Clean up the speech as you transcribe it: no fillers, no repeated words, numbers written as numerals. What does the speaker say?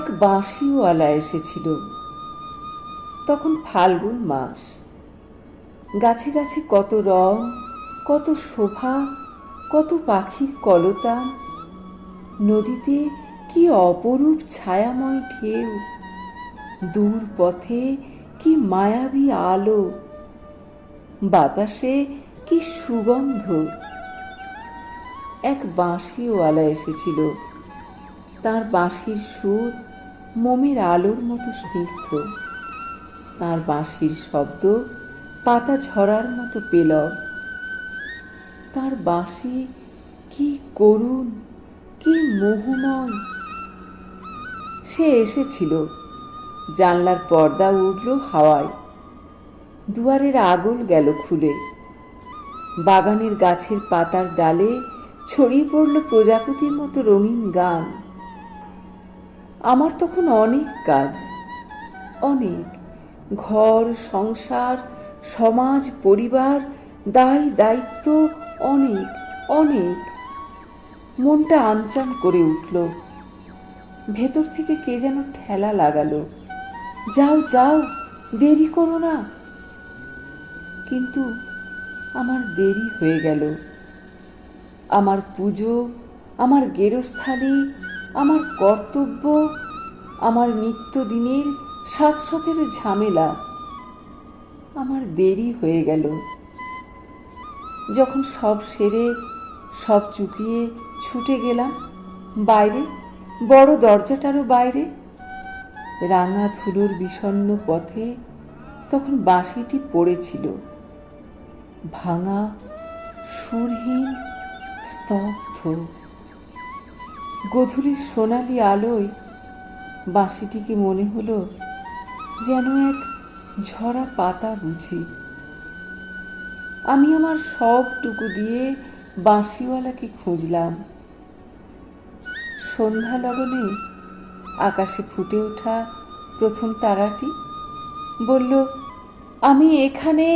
এক বাঁশিওয়ালা এসেছিল। তখন ফাল্গুন মাস। গাছে গাছে কত রং, কত শোভা, কত পাখির কলতান। নদীতে কি অপরূপ ছায়াময় ঢেউ, দূর পথে কি মায়াবী আলো, বাতাসে কি সুগন্ধ। এক বাঁশিওয়ালা এসেছিল। তার বাঁশির সুর মোমের আলোর মতো স্নিগ্ধ, তার বাঁশির শব্দ পাতা ঝরার মতো পেলব। তার বাঁশি কি করুণ, কি মোহময়। সে এসেছিল। জানলার পর্দা উঠল হাওয়ায়, দুয়ারের আগল গেল খুলে, বাগানের গাছের পাতার ডালে ছড়িয়ে পড়ল প্রজাপতির মতো রঙিন গান। আমার তখন অনেক কাজ, অনেক ঘর সংসার, সমাজ, পরিবার, দায় দায়িত্ব, অনেক অনেক। মনটা আনচান করে উঠল। ভেতর থেকে কে যেন ঠেলা লাগালো, যাও যাও, দেরি করো না। কিন্তু আমার দেরি হয়ে গেল। আমার পুজো, আমার গেরস্থালি, আমার কর্তব্য, আমার নিত্যদিনের ৭০০ ঝামেলা, আমার দেরি হয়ে গেল। যখন সব সেরে, সব চুকিয়ে ছুটে গেলাম বাইরে, বড় দরজাটারও বাইরে, রাঙা ধুলোর বিষণ্ণ পথে তখন বাঁশিটি পড়েছিল, ভাঙা, সুরহীন, স্তব্ধ। গধূলির সোনালি আলোয় বাঁশিটিকে মনে হলো যেন এক ঝরা পাতা বুঝি। আমি আমার সবটুকু দিয়ে বাঁশিওয়ালাকে খুঁজলাম। সন্ধ্যা লগনে আকাশে ফুটে ওঠা প্রথম তারাটি বলল, আমি এখানে।